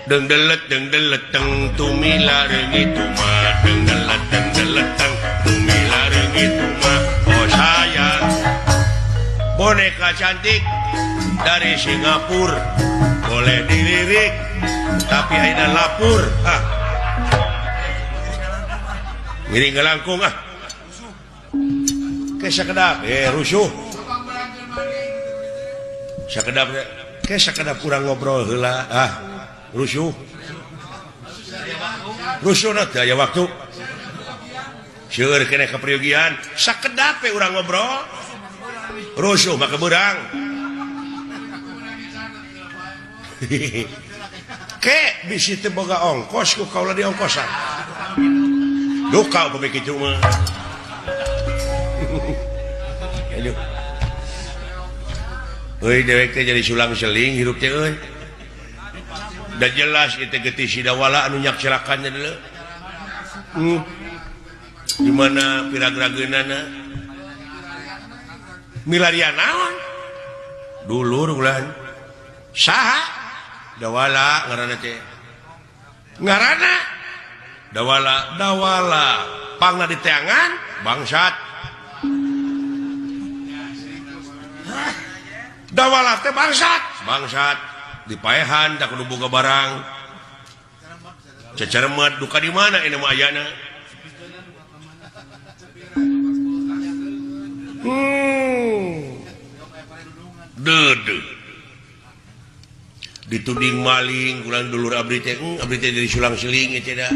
deng teng tumila reungit mah deng teng tumila reungit mah oh sayang boneka cantik dari Singapura boleh dilirik tapi ayeuna lapur ngiring ngelangkung ke sakedap rusuh sakedap ke sakedap kurang ngobrol heula rusuh na teu aya waktu seueur keneh kapriyogian sakedap we urang ngobrol rusuh maka beurang ke bisi teu boga ongkos ku kaula diongkosan duka upami kitu mah aduh euy dewek teh jadi sulang seling hirup teh euy da jelas itu getih si dawala anu nyak celakannya dulu di mana pirag-rageunana milarian naon dulur ulah saha dawala ngaranna dawala pangna di teangan bangsat dawala teh bangsat dipaehan tak kudu boga barang cecermet duka di mana ini mah ayana dede dituding maling kurang dulur abdi teh dari sulang seling teh da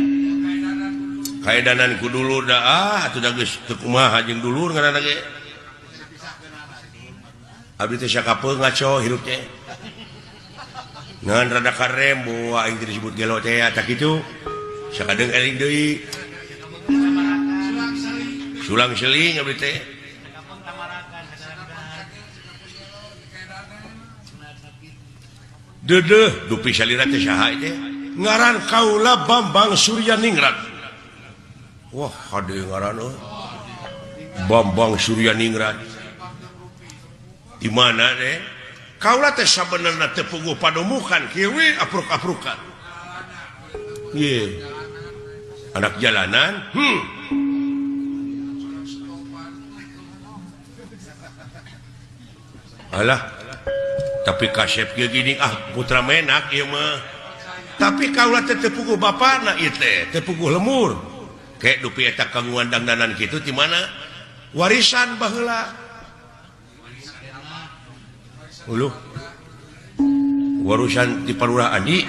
kaedanan ku dulur da atuh da geus teu kumaha jeung dulur ngaranna ge abdi teh sakapeung ngaco hirup teh ngan rada karem bawa aing disebut gelo teh tak kitu sakadeung eling deui sulang seling abdi teh dedeh dupi salira teh saha teh ngaran kaula Bambang Suryaningrat wah hade ngaran Bambang Suryaningrat di mana teh kaula teh sabenerna teu puguh padomukan kieu we apruk-aprukan ye anak jalanan alah tapi kasep kieu gini putra menak ieu mah tapi kaula teh teu puguh bapana ieu teh teu puguh lemur ke dupi eta kagungan dangdanan kitu ti mana warisan baheula uluh warusan di Palurah Adi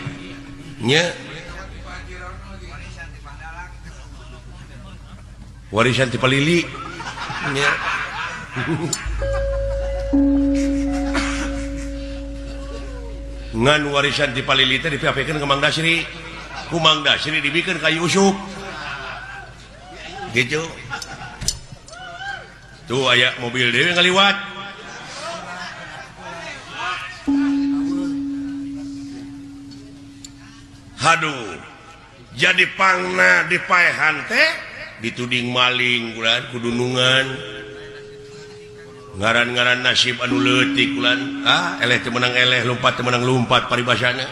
nya warisan di Palili nya ngan warisan di Palili teh dipiapikeun ka Mang Dasri ku Mang Dasri dibikeun kayu usuk gitu tuh aya mobil dewe ngaliwat haduh jadi pangna dipaehan teh dituding maling kulan kudunungan ngaran-ngaran nasib anu leutik kulan eleh teu meunang eleh lompat teu meunang lompat paribasana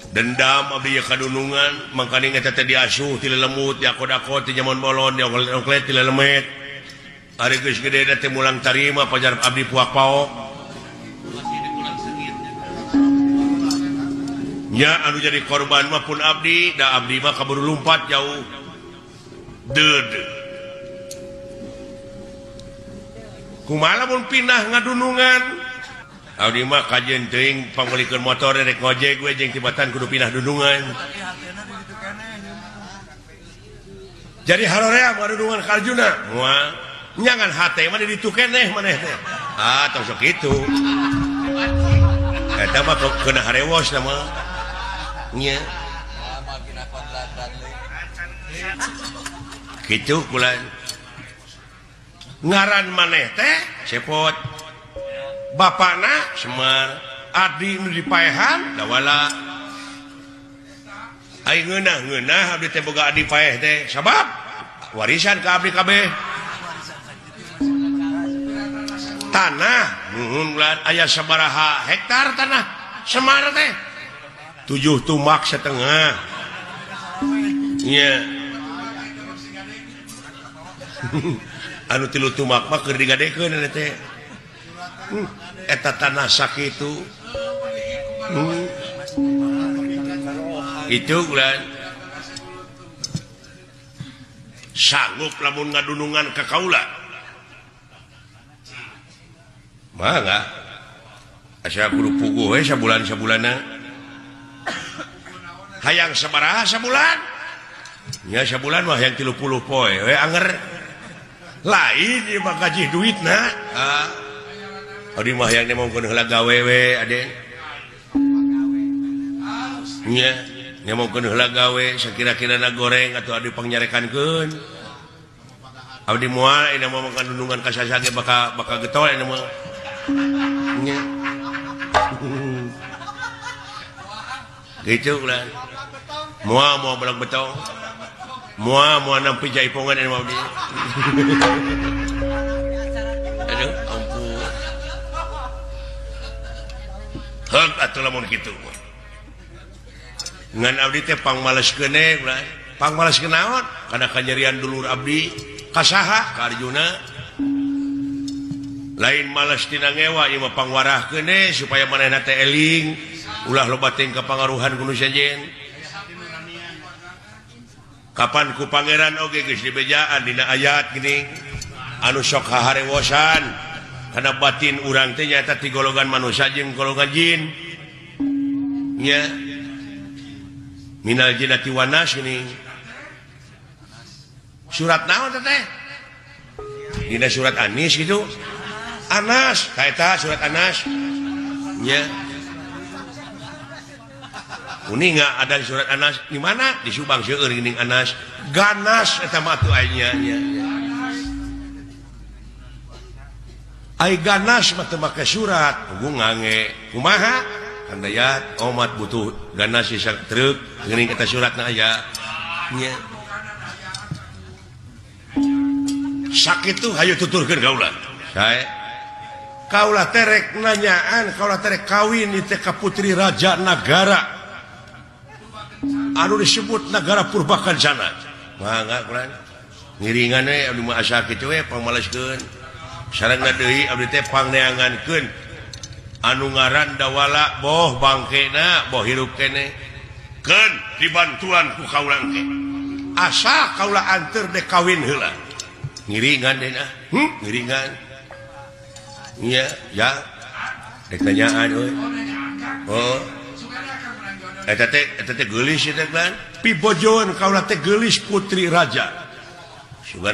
dendam abdi kadunungan mangkani eta teh diasuh ti lelemut diakod-akod ti zaman bolon diongklet ti lelemet ari geus gede teh mulang tarima pajar abdi puak paok nya anu jadi korban mah pun abdi da abdi mah kaburu lompat jauh dede kumaha mun pindah ngadunungan abdi mah kajen teuing pangolikeun motor rek ngojek we jeung tibatan kudu pindah dunungan jadi harorea ngadunungan kaljuna moal nyangan hate mah di ditu keneh maneh teh tong sok kitu eta mah keuna harewos mah nya gitu kulan ngaran maneh teh cepot bapana Semar adi nu dipaehan dawala ai ngeunah abdi teh boga adi paeh teh sabab warisan ka abdi kabeh tanah nuhun aya sabaraha hektar tanah Semar teh 7 tumak setengah iya anu 3 tumak mah keur digadekeun teh eta tanah sakitu itu kan sanggup lamun ngadunungan ka kaula mah enggak asa kudu puguh we sabulan-sabulana hayang sabaraha sabulan nya sabulan mah hayang 30 poe we anger lain ieu mah gaji duitna abdi mah hayang nemongkeun heula gawe we aden nya nemongkeun heula gawe sakira-kirana goreng atuh abdi pangnyarekankeun abdi moal ina mah ngandungan ka sasage bakal getol ina mah nya gitu kan mau belang betong mau nampi jaipongan ini mau di aduh ampun hak atuh lamun kitu ngan abdi teh pangmaleskeun ulah pangmaleskeun naon kana kanyerian dulur abdi ka saha ka Arjuna lain males tina ngewa ieu mah pangwarahkeun supaya manehna teh eling ulah loba teh kapangaruhan kudu sajen kapan ku pangeran oge geus dibejaan dina ayat gini anu sok haharewosan kana batin urang teh nyaeta ti golongan manusia jeung golongan jin nya minal jinnati wan nas gini surat naon teh dina surat Anis gitu Anas kaeta surat Anas nya uning ada di surat Anas di mana di Subang seueur geuning Anas ganas eta mah atuh aya nya ai ganas mah teu make surat gua ngange kumaha kandayat omat butuh ganas sisa treuk geuning eta suratna aya nya sakitu hayu tuturkeun kaula sae kaula terek nanyaan kaula terek kawin di teh ka putri raja nagara anu disebut negara Purbakancana mangga kurang ngiringan we abdi mah asa kitu we pangmaleskeun sarengna deui abdi teh pangneangankeun anu ngaran dawala boh bangkena boh hirup keneh keun dibantuan ku kaula engke asa kaula anteur dek kawin heula ngiringan deh nah ngiringan iya ya dek tanyaan euy oh eta teh geulis eta kan pibojoan kaula teh geulis putri raja sugan